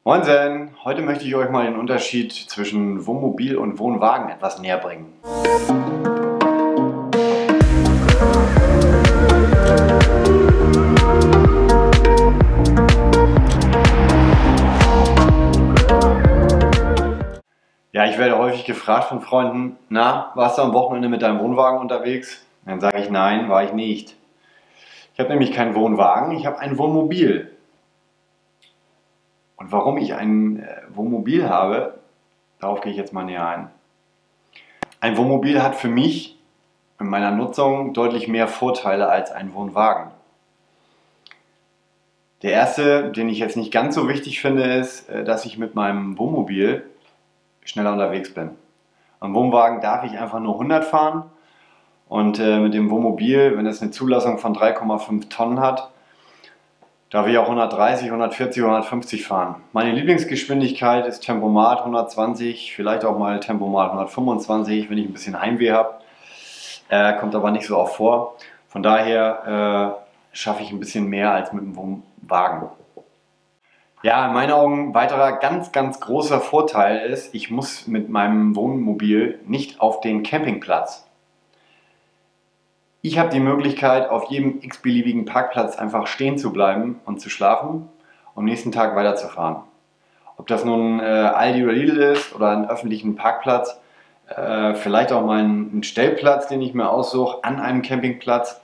Moinsen! Heute möchte ich euch mal den Unterschied zwischen Wohnmobil und Wohnwagen etwas näher bringen. Ja, ich werde häufig gefragt von Freunden, na, warst du am Wochenende mit deinem Wohnwagen unterwegs? Dann sage ich, nein, war ich nicht. Ich habe nämlich keinen Wohnwagen, ich habe ein Wohnmobil. Und warum ich ein Wohnmobil habe, darauf gehe ich jetzt mal näher ein. Ein Wohnmobil hat für mich in meiner Nutzung deutlich mehr Vorteile als ein Wohnwagen. Der erste, den ich jetzt nicht ganz so wichtig finde, ist, dass ich mit meinem Wohnmobil schneller unterwegs bin. Am Wohnwagen darf ich einfach nur 100 fahren und mit dem Wohnmobil, wenn es eine Zulassung von 3,5 Tonnen hat, darf ich auch 130, 140, 150 fahren. Meine Lieblingsgeschwindigkeit ist Tempomat 120, vielleicht auch mal Tempomat 125, wenn ich ein bisschen Heimweh habe. Kommt aber nicht so oft vor. Von daher schaffe ich ein bisschen mehr als mit dem Wohnwagen. Ja, in meinen Augen ein weiterer ganz großer Vorteil ist, ich muss mit meinem Wohnmobil nicht auf den Campingplatz. Ich habe die Möglichkeit, auf jedem x-beliebigen Parkplatz einfach stehen zu bleiben und zu schlafen und am nächsten Tag weiterzufahren. Ob das nun Aldi oder Lidl ist oder einen öffentlichen Parkplatz, vielleicht auch mal einen Stellplatz, den ich mir aussuche, an einem Campingplatz.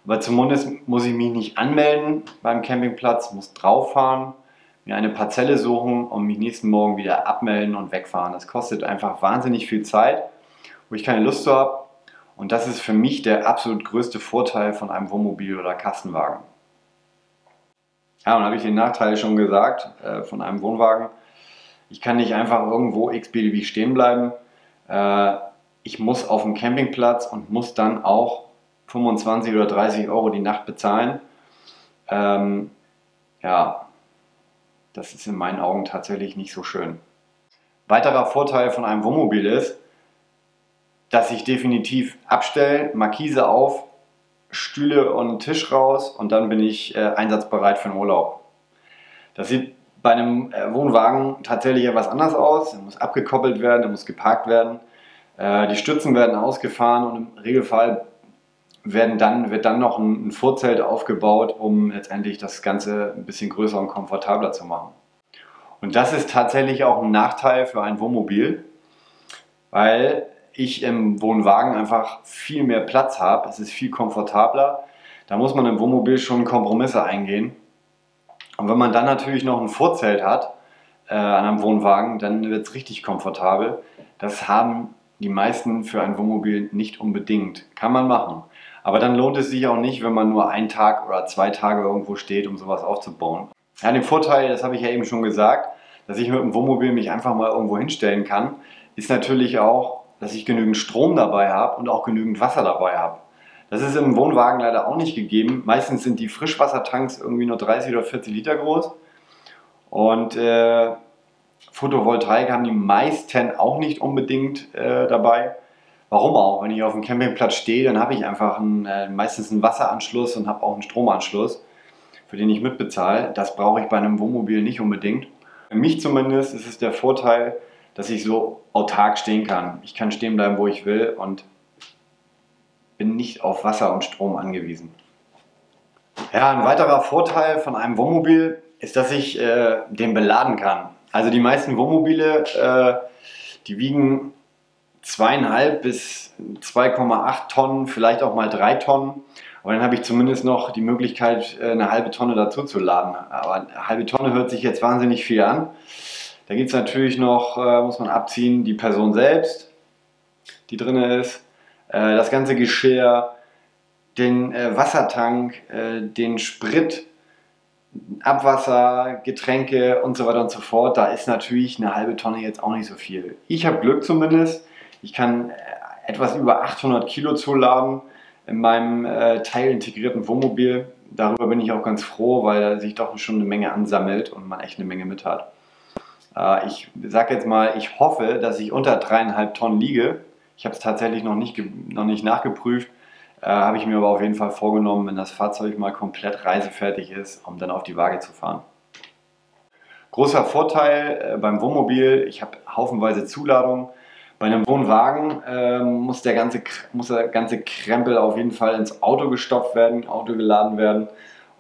Aber zumindest muss ich mich nicht anmelden beim Campingplatz, muss drauf fahren, mir eine Parzelle suchen und mich nächsten Morgen wieder abmelden und wegfahren. Das kostet einfach wahnsinnig viel Zeit, wo ich keine Lust zu habe. Und das ist für mich der absolut größte Vorteil von einem Wohnmobil oder Kastenwagen. Ja, und habe ich den Nachteil schon gesagt von einem Wohnwagen. Ich kann nicht einfach irgendwo x-beliebig stehen bleiben. Ich muss auf dem Campingplatz und muss dann auch 25 oder 30 Euro die Nacht bezahlen. Ja, das ist in meinen Augen tatsächlich nicht so schön. Weiterer Vorteil von einem Wohnmobil ist, dass ich definitiv abstelle, Markise auf, Stühle und Tisch raus und dann bin ich einsatzbereit für den Urlaub. Das sieht bei einem Wohnwagen tatsächlich etwas anders aus. Er muss abgekoppelt werden, er muss geparkt werden. Die Stützen werden ausgefahren und im Regelfall wird dann noch ein Vorzelt aufgebaut, um letztendlich das Ganze ein bisschen größer und komfortabler zu machen. Und das ist tatsächlich auch ein Nachteil für ein Wohnmobil, weil ich im Wohnwagen einfach viel mehr Platz habe. Es ist viel komfortabler. Da muss man im Wohnmobil schon Kompromisse eingehen. Und wenn man dann natürlich noch ein Vorzelt hat an einem Wohnwagen, dann wird es richtig komfortabel. Das haben die meisten für ein Wohnmobil nicht unbedingt. Kann man machen. Aber dann lohnt es sich auch nicht, wenn man nur einen Tag oder 2 Tage irgendwo steht, um sowas aufzubauen. Ja, den Vorteil, das habe ich ja eben schon gesagt, dass ich mit dem Wohnmobil mich einfach mal irgendwo hinstellen kann, ist natürlich auch, dass ich genügend Strom dabei habe und auch genügend Wasser dabei habe. Das ist im Wohnwagen leider auch nicht gegeben. Meistens sind die Frischwassertanks irgendwie nur 30 oder 40 Liter groß. Und Photovoltaik haben die meisten auch nicht unbedingt dabei. Warum auch? Wenn ich auf dem Campingplatz stehe, dann habe ich einfach meistens einen Wasseranschluss und habe auch einen Stromanschluss, für den ich mitbezahle. Das brauche ich bei einem Wohnmobil nicht unbedingt. Für mich zumindest ist es der Vorteil, dass ich so autark stehen kann. Ich kann stehen bleiben, wo ich will und bin nicht auf Wasser und Strom angewiesen. Ja, ein weiterer Vorteil von einem Wohnmobil ist, dass ich den beladen kann. Also die meisten Wohnmobile, die wiegen 2,5 bis 2,8 Tonnen, vielleicht auch mal 3 Tonnen. Aber dann habe ich zumindest noch die Möglichkeit, eine halbe Tonne dazu zu laden. Aber eine halbe Tonne hört sich jetzt wahnsinnig viel an. Da gibt es natürlich noch, muss man abziehen, die Person selbst, die drin ist, das ganze Geschirr, den Wassertank, den Sprit, Abwasser, Getränke und so weiter und so fort. Da ist natürlich eine halbe Tonne jetzt auch nicht so viel. Ich habe Glück zumindest. Ich kann etwas über 800 Kilo zuladen in meinem teilintegrierten Wohnmobil. Darüber bin ich auch ganz froh, weil sich doch schon eine Menge ansammelt und man echt eine Menge mit hat. Ich sage jetzt mal, ich hoffe, dass ich unter 3,5 Tonnen liege. Ich habe es tatsächlich noch nicht nachgeprüft. Habe ich mir aber auf jeden Fall vorgenommen, wenn das Fahrzeug mal komplett reisefertig ist, um dann auf die Waage zu fahren. Großer Vorteil beim Wohnmobil, ich habe haufenweise Zuladung. Bei einem Wohnwagen muss der ganze Krempel auf jeden Fall ins Auto gestopft werden, Auto geladen werden.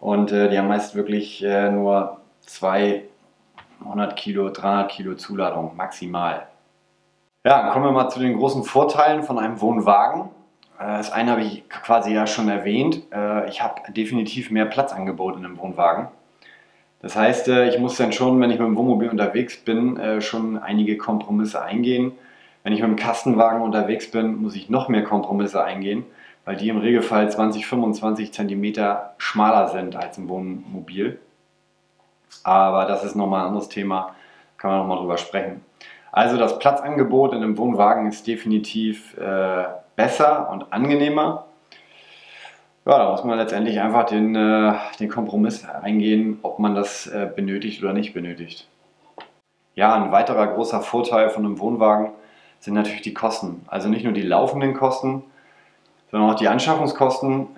Und die haben meist wirklich nur 200 Kilo, 300 Kilo Zuladung maximal. Ja, dann kommen wir mal zu den großen Vorteilen von einem Wohnwagen. Das eine habe ich quasi ja schon erwähnt. Ich habe definitiv mehr Platzangebot in einem Wohnwagen. Das heißt, ich muss dann schon, wenn ich mit dem Wohnmobil unterwegs bin, schon einige Kompromisse eingehen. Wenn ich mit dem Kastenwagen unterwegs bin, muss ich noch mehr Kompromisse eingehen, weil die im Regelfall 20, 25 cm schmaler sind als im Wohnmobil. Aber das ist nochmal ein anderes Thema, kann man nochmal drüber sprechen. Also das Platzangebot in einem Wohnwagen ist definitiv besser und angenehmer. Ja, da muss man letztendlich einfach den Kompromiss eingehen, ob man das benötigt oder nicht benötigt. Ja, ein weiterer großer Vorteil von einem Wohnwagen sind natürlich die Kosten. Also nicht nur die laufenden Kosten, sondern auch die Anschaffungskosten.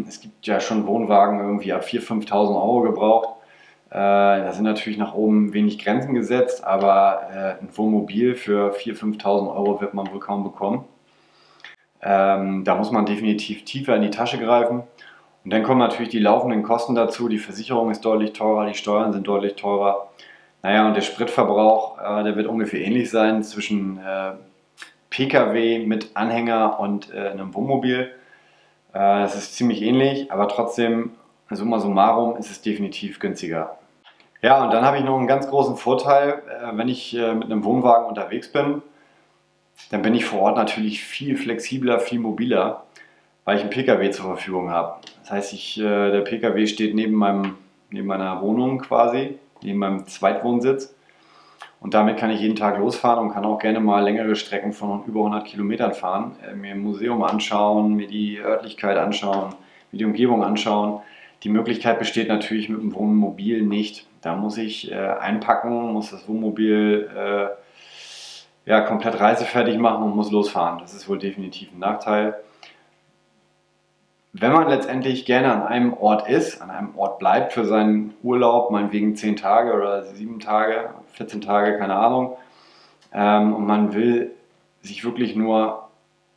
Es gibt ja schon Wohnwagen irgendwie ab 4.000, 5.000 Euro gebraucht. Da sind natürlich nach oben wenig Grenzen gesetzt, aber ein Wohnmobil für 4.000, 5.000 Euro wird man wohl kaum bekommen. Da muss man definitiv tiefer in die Tasche greifen. Und dann kommen natürlich die laufenden Kosten dazu. Die Versicherung ist deutlich teurer, die Steuern sind deutlich teurer. Naja, und der Spritverbrauch, der wird ungefähr ähnlich sein zwischen Pkw mit Anhänger und einem Wohnmobil. Das ist ziemlich ähnlich, aber trotzdem, summa summarum, ist es definitiv günstiger. Ja, und dann habe ich noch einen ganz großen Vorteil, wenn ich mit einem Wohnwagen unterwegs bin. Dann bin ich vor Ort natürlich viel flexibler, viel mobiler, weil ich einen Pkw zur Verfügung habe. Das heißt, der Pkw steht neben meiner Wohnung quasi, neben meinem Zweitwohnsitz. Und damit kann ich jeden Tag losfahren und kann auch gerne mal längere Strecken von über 100 Kilometern fahren, mir ein Museum anschauen, mir die Örtlichkeit anschauen, mir die Umgebung anschauen. Die Möglichkeit besteht natürlich mit dem Wohnmobil nicht. Da muss ich einpacken, muss das Wohnmobil komplett reisefertig machen und muss losfahren. Das ist wohl definitiv ein Nachteil. Wenn man letztendlich gerne an einem Ort ist, an einem Ort bleibt für seinen Urlaub, meinetwegen 10 Tage oder 7 Tage, 14 Tage, keine Ahnung, und man will sich wirklich nur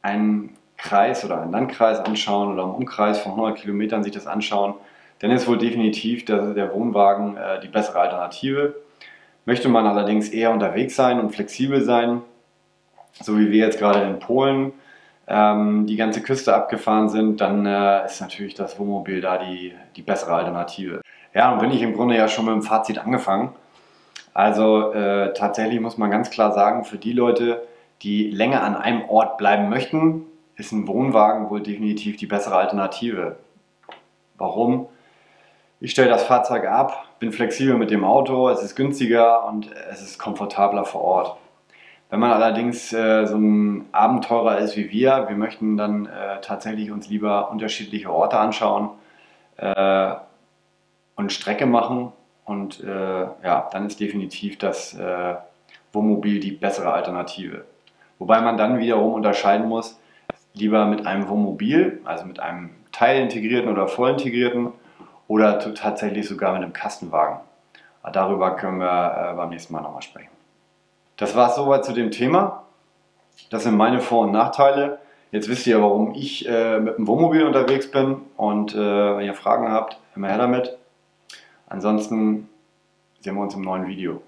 einen Kreis oder einen Landkreis anschauen oder einen Umkreis von 100 Kilometern sich das anschauen, dann ist wohl definitiv der Wohnwagen die bessere Alternative. Möchte man allerdings eher unterwegs sein und flexibel sein, so wie wir jetzt gerade in Polen die ganze Küste abgefahren sind, dann ist natürlich das Wohnmobil da die bessere Alternative. Ja, und bin ich im Grunde ja schon mit dem Fazit angefangen. Also tatsächlich muss man ganz klar sagen, für die Leute, die länger an einem Ort bleiben möchten, ist ein Wohnwagen wohl definitiv die bessere Alternative. Warum? Ich stelle das Fahrzeug ab, bin flexibel mit dem Auto, es ist günstiger und es ist komfortabler vor Ort. Wenn man allerdings so ein Abenteurer ist wie wir möchten dann tatsächlich uns lieber unterschiedliche Orte anschauen und Strecke machen und dann ist definitiv das Wohnmobil die bessere Alternative. Wobei man dann wiederum unterscheiden muss, lieber mit einem Wohnmobil, also mit einem teilintegrierten oder vollintegrierten oder tatsächlich sogar mit einem Kastenwagen. Aber darüber können wir beim nächsten Mal nochmal sprechen. Das war es soweit zu dem Thema. Das sind meine Vor- und Nachteile. Jetzt wisst ihr, warum ich mit dem Wohnmobil unterwegs bin. Und wenn ihr Fragen habt, immer her damit. Ansonsten sehen wir uns im neuen Video.